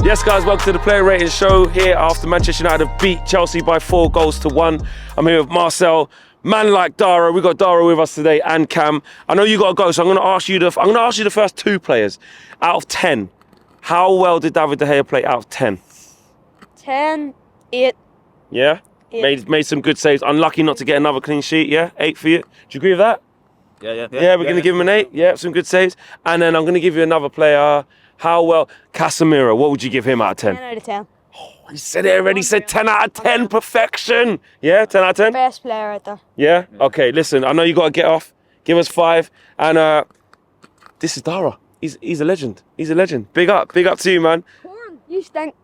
Yes, guys, welcome to the Player Rating Show here after Manchester United have beat Chelsea by 4-1. I'm here with Marcel, man like Dara. We got Dara with us today and Cam. I know you got to go, so I'm going to ask you the first two players out of 10. How well did David De Gea play out of 10? 10, 8. Yeah? 8. Made some good saves. Unlucky not to get another clean sheet. Yeah, 8 for you. Do you agree with that? Yeah. We're going to give him an 8. Yeah, some good saves. And then I'm going to give you another player. How well? Casemiro. What would you give him out of 10? 10 out of 10. Oh, he said it already. He said 10 out of 10. Perfection. Yeah, 10 out of 10? Best player right there. Yeah? Okay, listen. I know you got to get off. Give us 5. And this is Dara. He's a legend. He's a legend. Big up to you, man. Corn, you stink.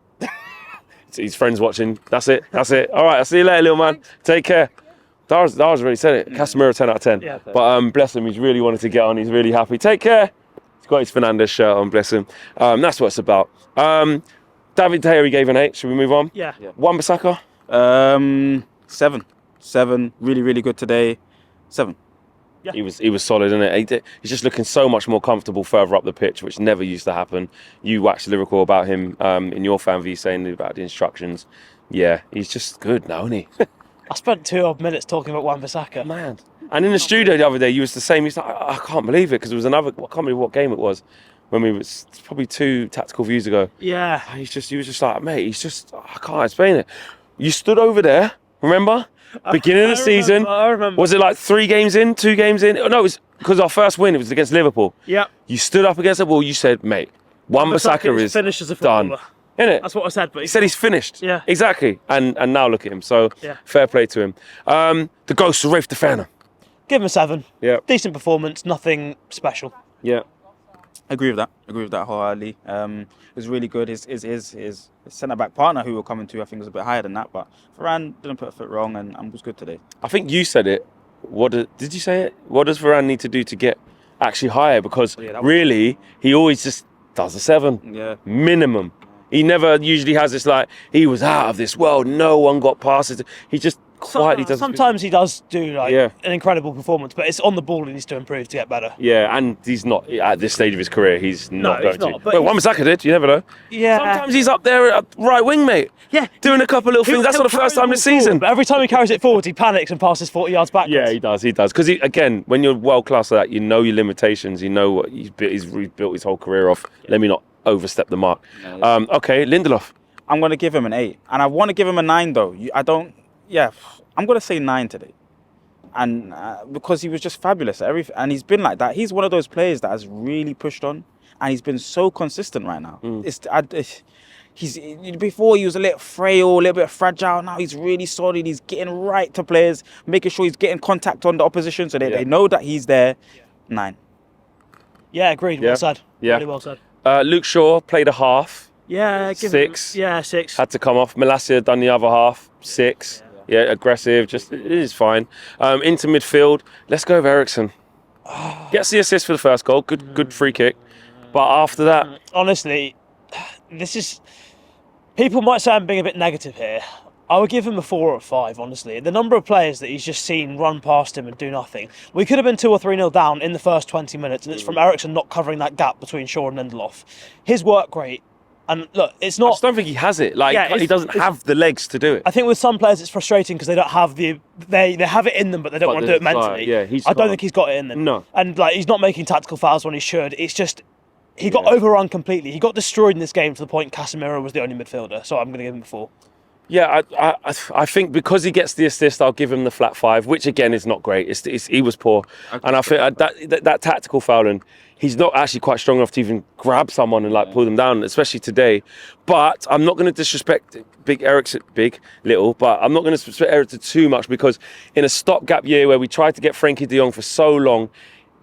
His friends watching. That's it. All right, I'll see you later, little man. Take care. Dara's already said it. Casemiro, 10 out of 10. Yeah, but bless him, he's really wanted to get on. He's really happy. Take care. He's got his Fernandes shirt on, bless him. That's what it's about. David De Gea, he gave an 8. Should we move on? Yeah. Wan-Bissaka? 7. 7. Really good today. 7. Yeah. He was solid, isn't it? He's just looking so much more comfortable further up the pitch, which never used to happen. You waxed lyrical about him in your fan view, saying about the instructions. Yeah, he's just good now, isn't he? I spent 2 odd minutes talking about Wan-Bissaka. Man. And in the studio the other day, you was the same. He's like, I can't believe it, because it was another, I can't remember what game it was, when it's probably 2 tactical views ago. Yeah. He was just like, mate, I can't explain it. You stood over there, remember? Beginning of the season. I remember. Was it like 3 games in, 2 games in? Oh, no, it was because our first win, it was against Liverpool. Yeah. You stood up against the ball, you said, mate, Wan-Bissaka is finished as a done. footballer. Innit? That's what I said. But He said he's finished. Yeah. Exactly. And now look at him. So Yeah. fair play to him. The ghost of Rafe Defender. give him a 7. Yeah. Decent performance, nothing special. Yeah. Agree with that wholeheartedly. It was really good. His centre-back partner, who we're coming to, I think was a bit higher than that, but Varane didn't put a foot wrong and was good today. I think you said it. Did you say it? What does Varane need to do to get actually higher? Because really, he always just does a 7. Yeah. Minimum. He never usually has this like, he was out of this world, no one got past it. He just quietly does. Sometimes he does do Yeah. an incredible performance, but it's on the ball he needs to improve to get better. Yeah, and he's not, at this stage of his career, he's not he's going not, to. but Well, Wan-Bissaka did, you never know. Yeah. Sometimes he's up there at right wing, mate. Yeah. Doing a couple little things. That's not the first time this season. But every time he carries it forward, he panics and passes 40 yards backwards. Yeah, he does. Because, again, when you're world class like that, you know your limitations. You know what he's built his whole career off. Let me not overstep the mark. Okay, Lindelof. I'm going to give him an 8. And I want to give him a 9, though. I'm going to say 9 today. And because he was just fabulous at everything. And he's been like that. He's one of those players that has really pushed on. And he's been so consistent right now. Before he was a little frail, a little bit fragile. Now he's really solid. He's getting right to players, making sure he's getting contact on the opposition so they know that he's there. 9. Yeah, agreed. Well said. Yeah. Really well said. Luke Shaw played a half. Yeah, 6. Yeah, 6. Had to come off. Malacia done the other half. 6. Yeah, aggressive. Just it is fine. Into midfield. Let's go with Eriksen. Gets the assist for the first goal. Good free kick. But after that, Honestly, people might say I'm being a bit negative here. I would give him a 4 or a 5, honestly. The number of players that he's just seen run past him and do nothing. We could have been 2 or 3-0 down in the first 20 minutes, and it's from Eriksen not covering that gap between Shaw and Lindelof. His work rate, and look, it's I not... just don't think he has it. He doesn't have the legs to do it. I think with some players it's frustrating because they don't have they have it in them, but they don't want to do it mentally. I don't think he's got it in them. No. And he's not making tactical fouls when he should. It's just... He got overrun completely. He got destroyed in this game to the point Casemiro was the only midfielder. So I'm going to give him a 4. Yeah, I think because he gets the assist, I'll give him the flat 5, which again is not great. He was poor, and I think that tactical fouling, he's not actually quite strong enough to even grab someone and pull them down, especially today. But I'm not going to disrespect but I'm not going to disrespect Eriksen too much because in a stopgap year where we tried to get Frankie de Jong for so long,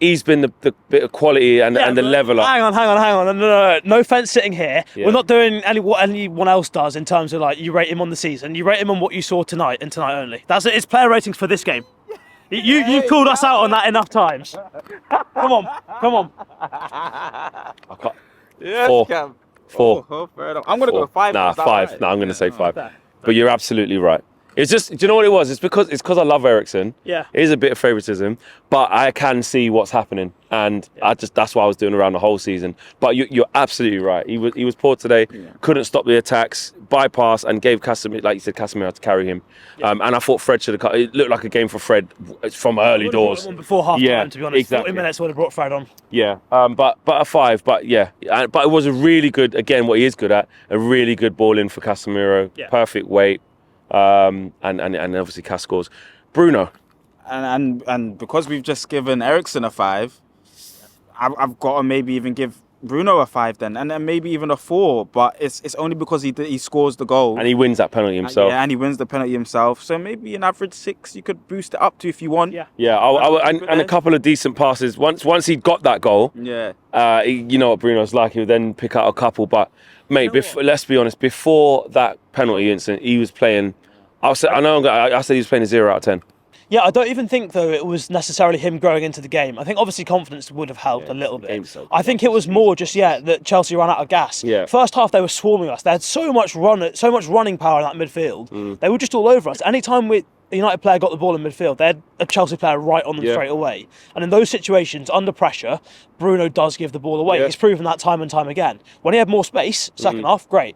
he's been the bit of quality and the level up. Hang on. No fence sitting here. Yeah. We're not doing what anyone else does in terms of you rate him on the season. You rate him on what you saw tonight and tonight only. That's it. It's player ratings for this game. You've called us out on that enough times. Come on. I can't. Yes, 4. Cam. 4. Oh, fair enough. I'm going to go 5. Nah, 5. Right? No, I'm going to say 5. But you're absolutely right. It's just, do you know what it was? It's because I love Eriksen. Yeah. It is a bit of favouritism, but I can see what's happening, and that's what I was doing around the whole season. But you're absolutely right. He was poor today. Yeah. Couldn't stop the attacks, bypass, and gave Casemiro, like you said, Casemiro to carry him. Yeah. And I thought Fred should have cut. It looked like a game for Fred from early doors. Before half time, to be honest. Exactly. 40 minutes would have brought Fred on. Yeah. But a 5. But yeah. But it was a really good. Again, what he is good at, a really good ball in for Casemiro. Yeah. Perfect weight. And obviously Cass scores. Bruno. And because we've just given Eriksen a 5, I've got to maybe even give Bruno a 5 then, and then maybe even a 4. But it's only because he scores the goal and he wins that penalty himself. And he wins the penalty himself. So maybe an average 6 you could boost it up to if you want. Yeah. And a couple of decent passes. Once he got that goal. Yeah. You know what Bruno's like. He'll then pick out a couple. But mate, let's be honest. Before that penalty incident, he was playing. I said he was playing a 0 out of 10. Yeah, I don't even think, though, it was necessarily him growing into the game. I think, obviously, confidence would have helped a little bit. I think it was more just, that Chelsea ran out of gas. Yeah. First half, they were swarming us. They had so much running power in that midfield. They were just all over us. Anytime a United player got the ball in midfield, they had a Chelsea player right on them straight away. And in those situations, under pressure, Bruno does give the ball away. Yeah. He's proven that time and time again. When he had more space, second half, great.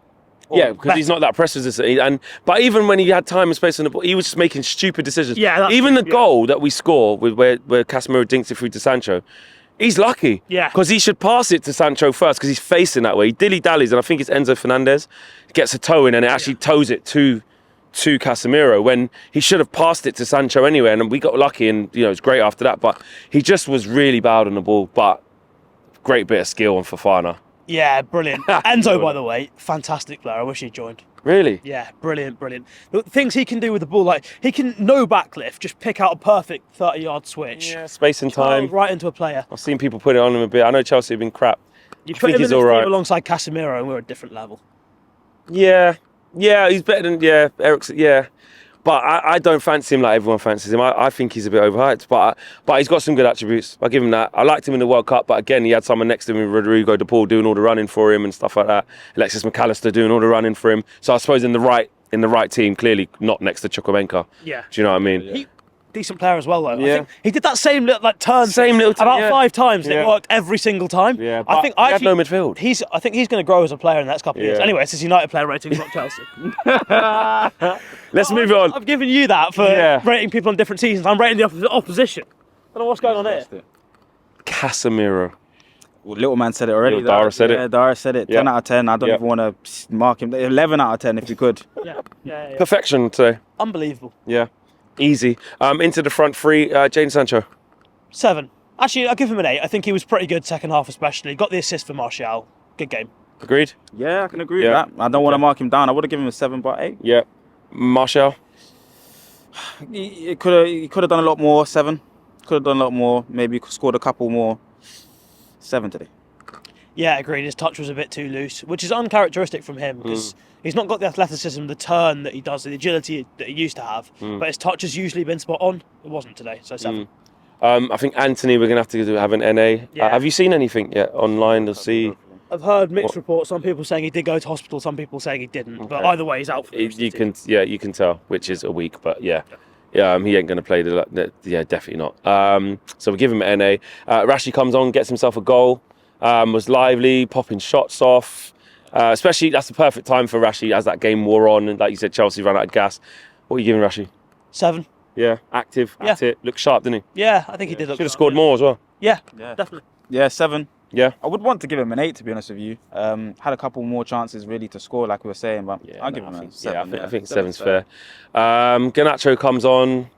Yeah, because he's not that press resistant. But even when he had time and space on the ball, he was just making stupid decisions. Yeah, even the goal that we score with where Casemiro dinks it through to Sancho, he's lucky. Yeah, because he should pass it to Sancho first because he's facing that way. He dilly-dallies, and I think it's Enzo Fernandez gets a toe in and it actually toes it to Casemiro when he should have passed it to Sancho anyway. And we got lucky, and it's great after that. But he just was really bad on the ball. But great bit of skill on Fofana. Yeah, brilliant. Enzo, by the way, fantastic player. I wish he'd joined. Really? Yeah, brilliant. The things he can do with the ball, like he can no backlift, just pick out a perfect 30-yard switch. Yeah, space and time. Right into a player. I've seen people put it on him a bit. I know Chelsea have been crap. You put him in the team alongside Casemiro and we're a different level. Yeah, he's better than Eriksen. Yeah. But I don't fancy him like everyone fancies him. I think he's a bit overhyped. But he's got some good attributes. I'll give him that. I liked him in the World Cup, but again, he had someone next to him, Rodrigo de Paul, doing all the running for him and stuff like that. Alexis McAllister doing all the running for him. So I suppose in the right team, clearly not next to Chukwuemeka. Yeah. Do you know what I mean? Yeah. Decent player as well, though. Yeah. I think he did that same little turn about 5 times, and it worked every single time. Yeah, but he had no midfield. I think he's going to grow as a player in the next couple of years. Anyway, it's his United player rating, not Chelsea. Let's move on. I've given you that for rating people on different seasons. I'm rating the opposition. I don't know what's going on here. Casemiro. Well, little man said it already. Dara said it. Yeah, Dara said it. 10 out of 10. I don't even want to mark him. 11 out of 10 if you could. Yeah. Perfection today. Unbelievable. Yeah. Easy. Into the front 3, Jadon Sancho. 7. Actually, I'll give him an 8. I think he was pretty good second half especially. Got the assist for Martial. Good game. Agreed? Yeah, I can agree with that. I don't want to mark him down. I would have given him a 7, but 8. Yeah. Martial? He could have done a lot more. 7. Could have done a lot more. Maybe scored a couple more. 7 today. Yeah, agreed. His touch was a bit too loose, which is uncharacteristic from him because he's not got the athleticism, the turn that he does, the agility that he used to have. But his touch has usually been spot on. It wasn't today, so 7. I think Anthony, we're going to have to have an NA. Yeah. Have you seen anything yet online to see? I've heard mixed reports. Some people saying he did go to hospital, some people saying he didn't. Okay. But either way, he's out for the you can tell, which is a week, but he ain't going to play definitely not. So we give him an NA. Rashi comes on, gets himself a goal. Was lively, popping shots off. Especially, that's the perfect time for Rashi as that game wore on. And like you said, Chelsea ran out of gas. What are you giving Rashi? 7. Yeah, active, at it. Looked sharp, didn't he? Yeah, I think he did look Should have scored more as well. Yeah, definitely. Yeah, 7. Yeah. I would want to give him an 8, to be honest with you. Had a couple more chances really to score, like we were saying, but I'll give him a 7. Yeah, I think 7's fair. Garnacho comes on.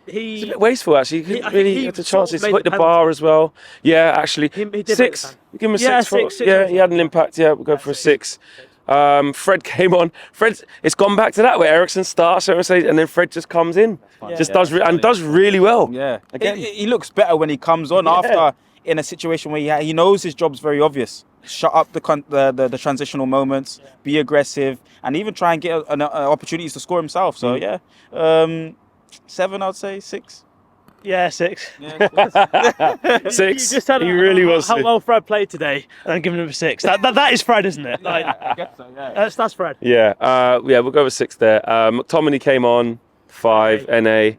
He's a bit wasteful, actually. He really had the chances to hit the bar as well. Yeah, actually. He did 6. Give him a 6. He had an impact. Yeah, we'll go for a 6. Fred came on. It's gone back to that where Eriksen starts and then Fred just comes in, does really well. Yeah, again, he looks better when he comes on after in a situation where he knows his job's very obvious. Shut up the transitional moments, be aggressive, and even try and get opportunities to score himself. So 7, I'd say 6. Yeah, 6. Six. You just said He really was. how well Fred played today, and I'm giving him a 6. That is Fred, isn't it? Like, I guess so, yeah. that's Fred. Yeah, we'll go with 6 there. McTominay came on, 5. NA.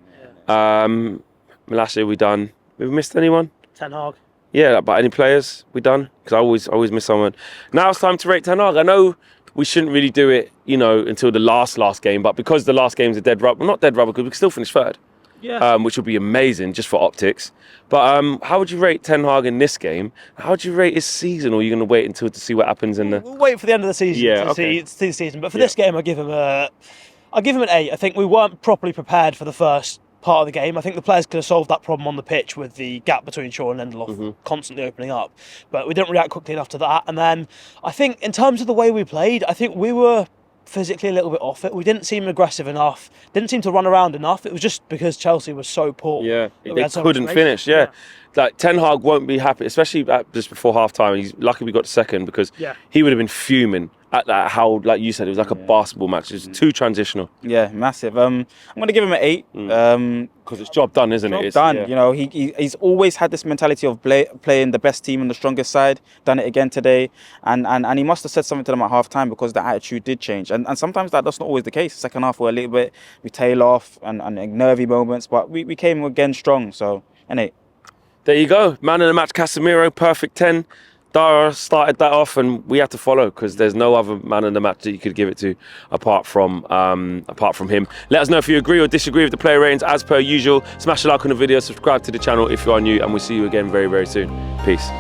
Malacia, we done. We've missed anyone? Ten Hag. Yeah, but any players we done? Because I always miss someone. Now it's time to rate Ten Hag. I know we shouldn't really do it, until the last game, but because the last game's a dead rubber, well, not dead rubber, because we can still finish 3rd. Yeah. Which would be amazing just for optics. But how would you rate Ten Hag in this game? How would you rate his season, or are you going to wait until to see what happens in the? We'll wait for the end of the season to see the season. But for this game, I'll give him an 8. I think we weren't properly prepared for the first part of the game. I think the players could have solved that problem on the pitch with the gap between Shaw and Lindelof constantly opening up. But we didn't react quickly enough to that. And then I think in terms of the way we played, I think we were physically a little bit off it. We didn't seem aggressive enough, didn't seem to run around enough. It was just because Chelsea was so poor. Yeah, that we they had so much couldn't space. finish. Yeah. Like Ten Hag won't be happy, especially just before half time. He's lucky we got to 2nd, because he would have been fuming at that. How, like you said, it was like a basketball match. It was too transitional. Yeah, massive. I'm going to give him an 8. Because it's job done, isn't it? It's Done. yeah. He's always had this mentality of playing the best team on the strongest side. Done it again today, and he must have said something to them at half time, because the attitude did change. And sometimes that's not always the case. Second half we're a little bit, we tail off and nervy moments, but we came again strong. So an 8. There you go. Man of the match, Casemiro, perfect 10. Dara started that off, and we had to follow, because there's no other man in the match that you could give it to apart from him. Let us know if you agree or disagree with the player ratings as per usual. Smash a like on the video, subscribe to the channel if you are new, and we'll see you again very, very soon. Peace.